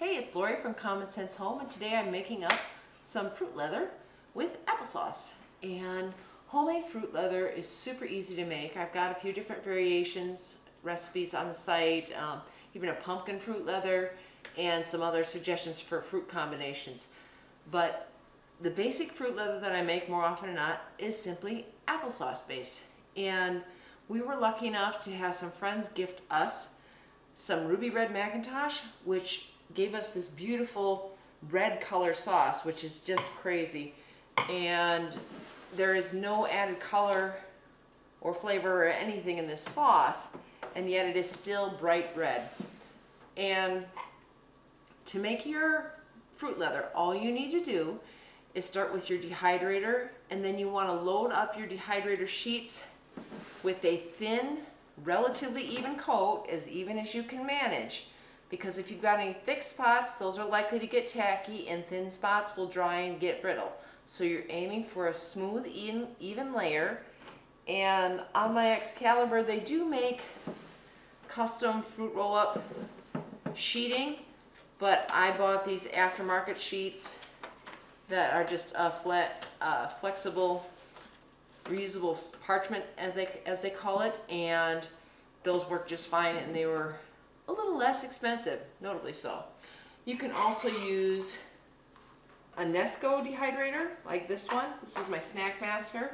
Hey, it's Lori from Common Sense Home, and today I'm making up some fruit leather with applesauce. And homemade fruit leather is super easy to make. I've got a few different variations, recipes on the site, even a pumpkin fruit leather, and some other suggestions for fruit combinations. But the basic fruit leather that I make more often than not is simply applesauce based. And we were lucky enough to have some friends gift us some ruby red Macintosh, which gave us this beautiful red color sauce, which is just crazy. And there is no added color or flavor or anything in this sauce, and yet it is still bright red. And to make your fruit leather, all you need to do is start with your dehydrator, and then you want to load up your dehydrator sheets with a thin, relatively even coat, as even as you can manage, because if you've got any thick spots, those are likely to get tacky, and thin spots will dry and get brittle. So you're aiming for a smooth, even layer. And on my Excalibur, they do make custom fruit roll-up sheeting, but I bought these aftermarket sheets that are just a flat, flexible, reusable parchment, as they call it, and those work just fine, and they were a little less expensive, notably so. You can also use a Nesco dehydrator like this one. This is my Snack Master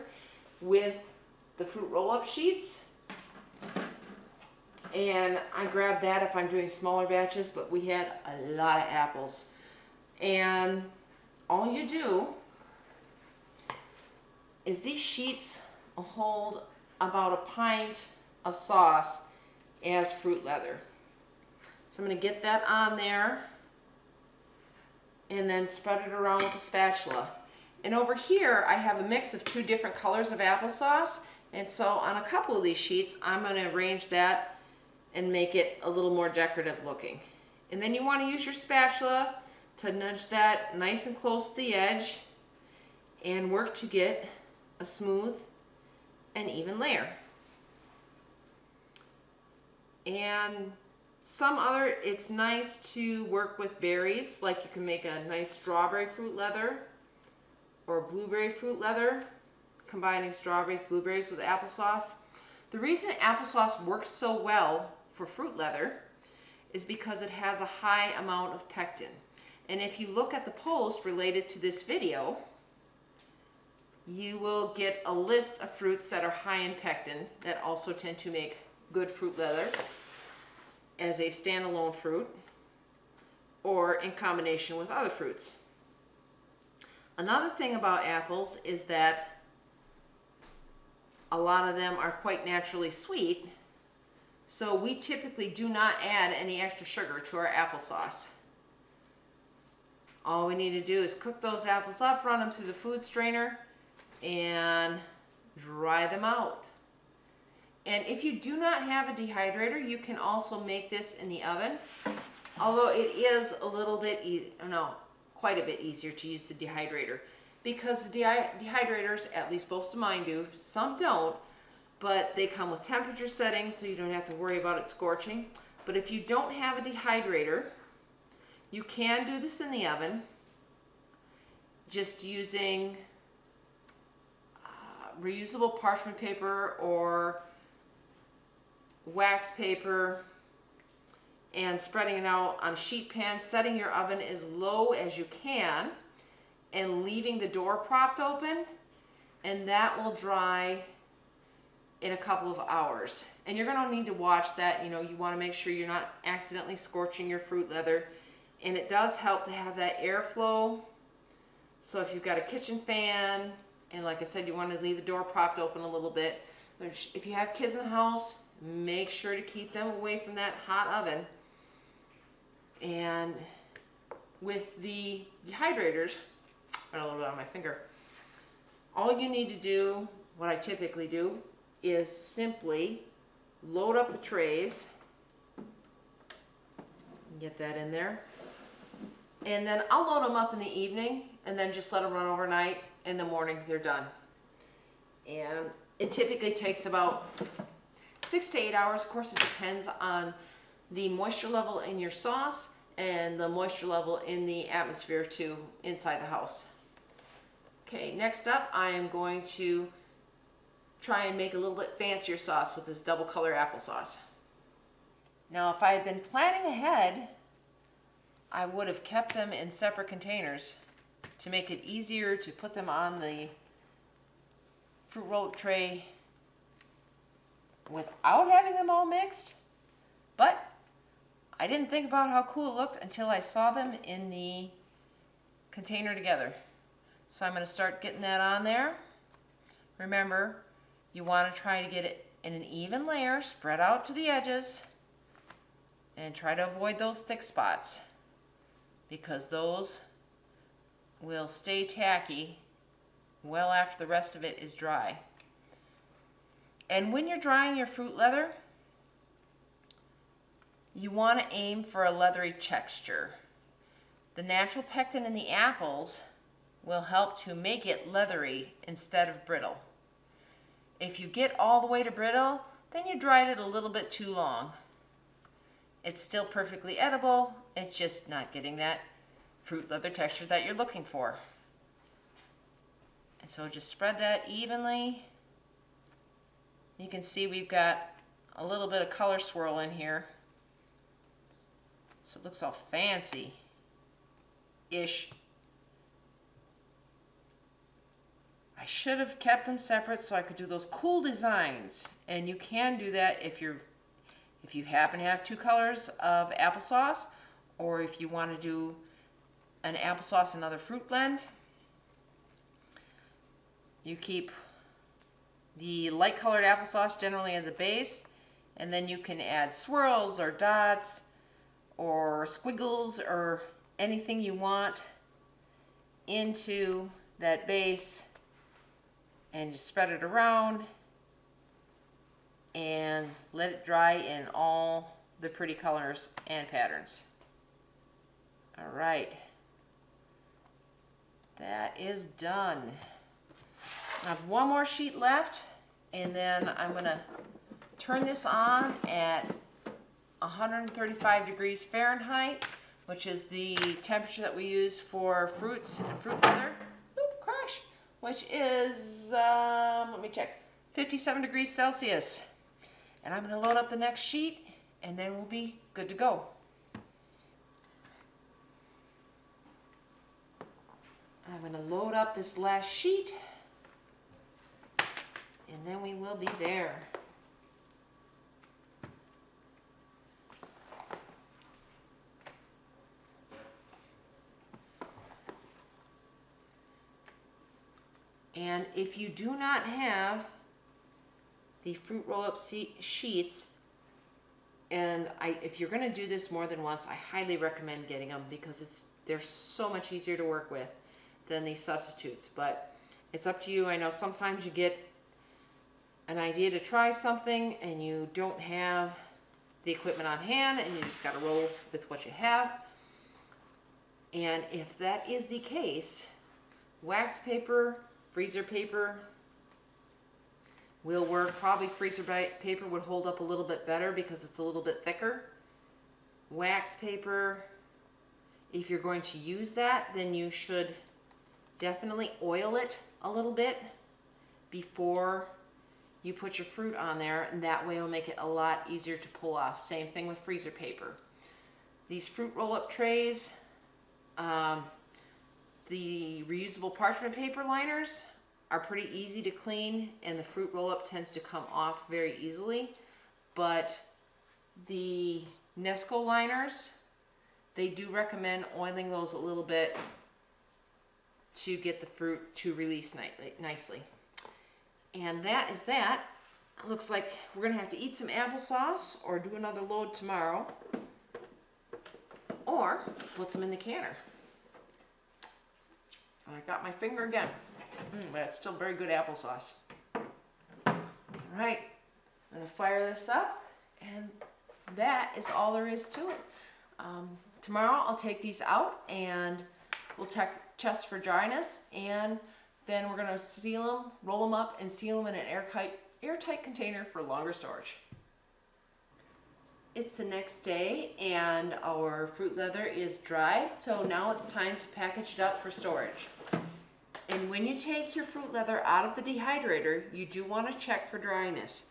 with the fruit roll-up sheets, and I grabbed that if I'm doing smaller batches, but we had a lot of apples. And all you do is these sheets hold about a pint of sauce as fruit leather. So I'm going to get that on there and then spread it around with a spatula. And over here I have a mix of two different colors of applesauce, and so on a couple of these sheets I'm going to arrange that and make it a little more decorative looking. And then you want to use your spatula to nudge that nice and close to the edge and work to get a smooth and even layer. And it's nice to work with berries, like you can make a nice strawberry fruit leather or blueberry fruit leather, combining strawberries, blueberries with applesauce. The reason applesauce works so well for fruit leather is because it has a high amount of pectin. And if you look at the post related to this video, you will get a list of fruits that are high in pectin that also tend to make good fruit leather as a standalone fruit or in combination with other fruits. Another thing about apples is that a lot of them are quite naturally sweet, so we typically do not add any extra sugar to our applesauce. All we need to do is cook those apples up, run them through the food strainer, and dry them out. And if you do not have a dehydrator, you can also make this in the oven, although it is a little bit quite a bit easier to use the dehydrator, because the dehydrators, at least most of mine do, some don't, but they come with temperature settings, so you don't have to worry about it scorching. But if you don't have a dehydrator, you can do this in the oven just using reusable parchment paper or wax paper and spreading it out on a sheet pan, setting your oven as low as you can and leaving the door propped open, and that will dry in a couple of hours. And you're going to need to watch that. You want to make sure you're not accidentally scorching your fruit leather, and it does help to have that airflow. So if you've got a kitchen fan, and like I said, you want to leave the door propped open a little bit. But if you have kids in the house, make sure to keep them away from that hot oven. And with the dehydrators, I got a little bit on my finger, all you need to do, what I typically do, is simply load up the trays, get that in there, and then I'll load them up in the evening and then just let them run overnight. In the morning they're done. And it typically takes about 6 to 8 hours. Of course, it depends on the moisture level in your sauce and the moisture level in the atmosphere too inside the house. Okay, next up I am going to try and make a little bit fancier sauce with this double color applesauce. Now if I had been planning ahead, I would have kept them in separate containers to make it easier to put them on the fruit roll-up tray without having them all mixed, but I didn't think about how cool it looked until I saw them in the container together. So I'm going to start getting that on there. Remember, you want to try to get it in an even layer, spread out to the edges, and try to avoid those thick spots, because those will stay tacky well after the rest of it is dry. And when you're drying your fruit leather, you want to aim for a leathery texture. The natural pectin in the apples will help to make it leathery instead of brittle. If you get all the way to brittle, then you dried it a little bit too long. It's still perfectly edible, it's just not getting that fruit leather texture that you're looking for. And so just spread that evenly. You can see we've got a little bit of color swirl in here, so it looks all fancy-ish. I should have kept them separate so I could do those cool designs, and you can do that if you happen to have two colors of applesauce, or if you want to do an applesauce and another fruit blend. You keep the light colored applesauce generally as a base, and then you can add swirls or dots or squiggles or anything you want into that base, and just spread it around and let it dry in all the pretty colors and patterns. All right, that is done. I have one more sheet left, and then I'm going to turn this on at 135 degrees Fahrenheit, which is the temperature that we use for fruits and fruit leather. Oop, crash! Which is, let me check, 57 degrees Celsius. And I'm going to load up the next sheet, and then we'll be good to go. I'm going to load up this last sheet, and then we will be there. And if you do not have the fruit roll-up sheets, and if you're going to do this more than once, I highly recommend getting them, because they're so much easier to work with than these substitutes. But it's up to you. I know sometimes you get an idea to try something and you don't have the equipment on hand, and you just got to roll with what you have. And if that is the case, wax paper, freezer paper will work. Probably freezer paper would hold up a little bit better because it's a little bit thicker. Wax paper, if you're going to use that, then you should definitely oil it a little bit before you put your fruit on there, and that way it'll make it a lot easier to pull off. Same thing with freezer paper. These fruit roll-up trays, the reusable parchment paper liners are pretty easy to clean, and the fruit roll-up tends to come off very easily. But the Nesco liners, they do recommend oiling those a little bit to get the fruit to release nicely. And that is that. It looks like we're going to have to eat some applesauce or do another load tomorrow, or put some in the canner. I got my finger again. That's still very good applesauce. All right, I'm going to fire this up, and that is all there is to it. Tomorrow I'll take these out and we'll test for dryness, and then we're going to seal them, roll them up, and seal them in an airtight container for longer storage. It's the next day and our fruit leather is dried, so now it's time to package it up for storage. And when you take your fruit leather out of the dehydrator, you do want to check for dryness.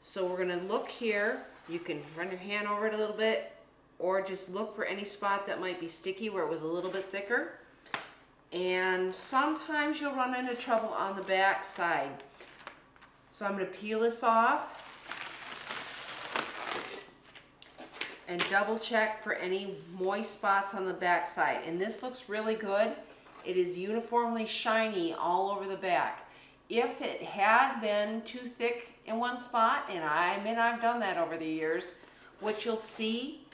So we're going to look here. You can run your hand over it a little bit, or just look for any spot that might be sticky where it was a little bit thicker. And sometimes you'll run into trouble on the back side. So I'm going to peel this off and double check for any moist spots on the back side. And this looks really good. It is uniformly shiny all over the back. If it had been too thick in one spot, and I've done that over the years, what you'll see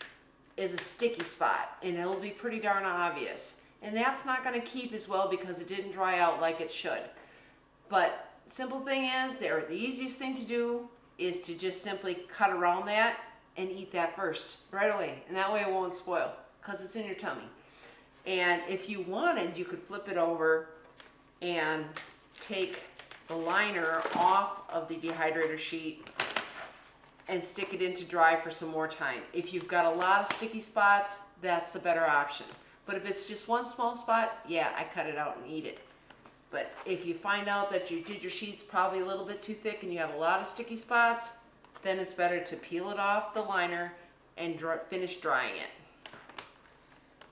is a sticky spot, and it'll be pretty darn obvious. And that's not going to keep as well because it didn't dry out like it should. But simple thing is, the easiest thing to do is to just simply cut around that and eat that first, right away. And that way it won't spoil because it's in your tummy. And if you wanted, you could flip it over and take the liner off of the dehydrator sheet and stick it in to dry for some more time. If you've got a lot of sticky spots, that's the better option. But if it's just one small spot, yeah, I cut it out and eat it. But if you find out that you did your sheets probably a little bit too thick and you have a lot of sticky spots, then it's better to peel it off the liner and finish drying it.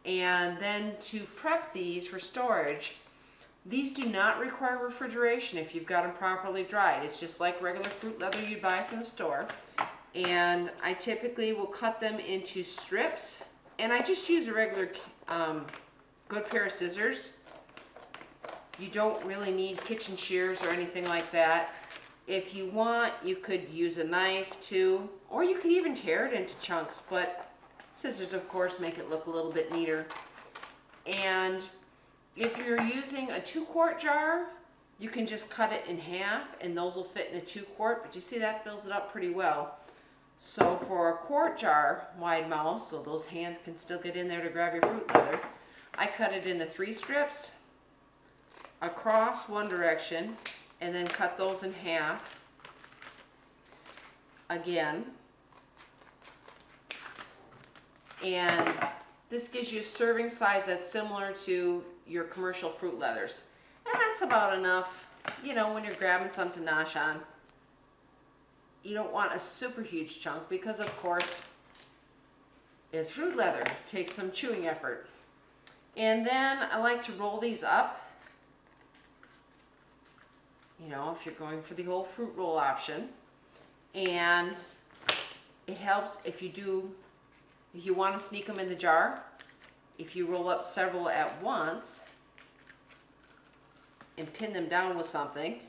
And then to prep these for storage, these do not require refrigeration if you've got them properly dried. It's just like regular fruit leather you'd buy from the store. And I typically will cut them into strips, and I just use a regular good pair of scissors. You don't really need kitchen shears or anything like that. If you want, you could use a knife too, or you could even tear it into chunks, but scissors of course make it look a little bit neater. And if you're using a 2-quart jar, you can just cut it in half and those will fit in a 2-quart, but you see that fills it up pretty well. So for a quart jar, wide mouth, so those hands can still get in there to grab your fruit leather, I cut it into 3 strips across one direction and then cut those in half again. And this gives you a serving size that's similar to your commercial fruit leathers. And that's about enough, you know, when you're grabbing some to nosh on. You don't want a super huge chunk because of course it's fruit leather. It takes some chewing effort. And then I like to roll these up. You know, if you're going for the whole fruit roll option. And it helps if you want to sneak them in the jar. If you roll up several at once and pin them down with something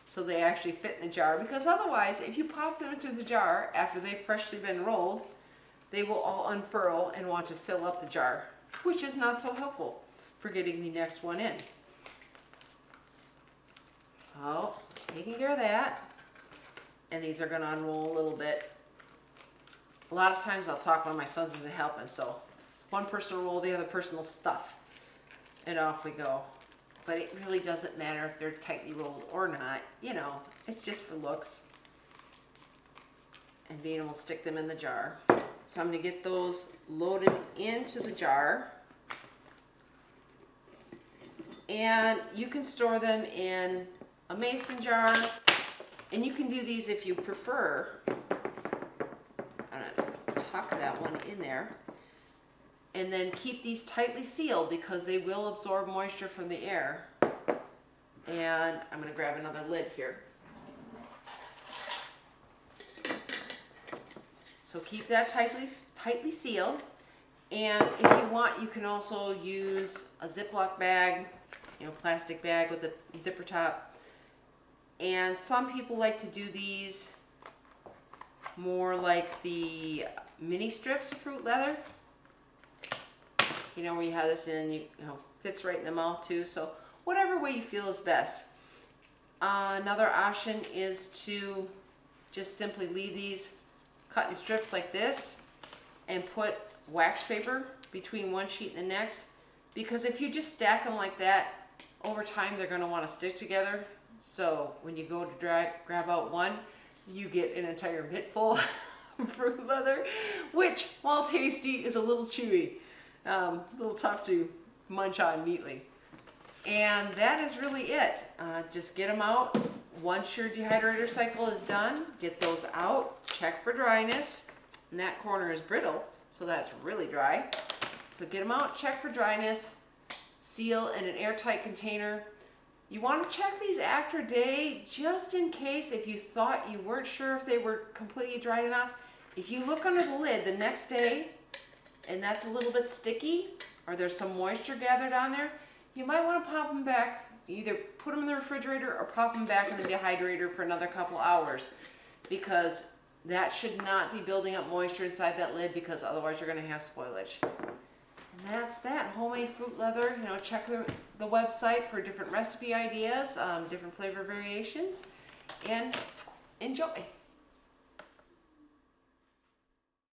so they actually fit in the jar, because otherwise if you pop them into the jar after they've freshly been rolled, they will all unfurl and want to fill up the jar, which is not so helpful for getting the next one in. So, taking care of that, and these are going to unroll a little bit. A lot of times I'll talk one of my sons into helping, so one person will roll, the other person will stuff, and off we go. But it really doesn't matter if they're tightly rolled or not, you know, it's just for looks and being able to stick them in the jar. So I'm going to get those loaded into the jar, and you can store them in a mason jar, and you can do these if you prefer. I'm going to tuck that one in there. And then keep these tightly sealed because they will absorb moisture from the air. And I'm going to grab another lid here. So keep that tightly sealed. And if you want, you can also use a Ziploc bag, you know, plastic bag with a zipper top. And some people like to do these more like the mini strips of fruit leather. You know, where you have this in, you know, fits right in the mouth too. So whatever way you feel is best. Another option is to just simply leave these cut in strips like this and put wax paper between one sheet and the next. Because if you just stack them like that, over time they're going to want to stick together. So when you go to grab out one, you get an entire mitt full fruit leather, which, while tasty, is a little chewy, a little tough to munch on neatly. And that is really it. Just get them out. Once your dehydrator cycle is done, get those out, check for dryness. And that corner is brittle, so that's really dry. So get them out, check for dryness, seal in an airtight container. You want to check these after a day, just in case if you thought you weren't sure if they were completely dried enough. If you look under the lid the next day, and that's a little bit sticky, or there's some moisture gathered on there, you might want to pop them back, either put them in the refrigerator or pop them back in the dehydrator for another couple hours, because that should not be building up moisture inside that lid, because otherwise you're going to have spoilage. And that's that, homemade fruit leather. You know, check the website for different recipe ideas, different flavor variations, and enjoy.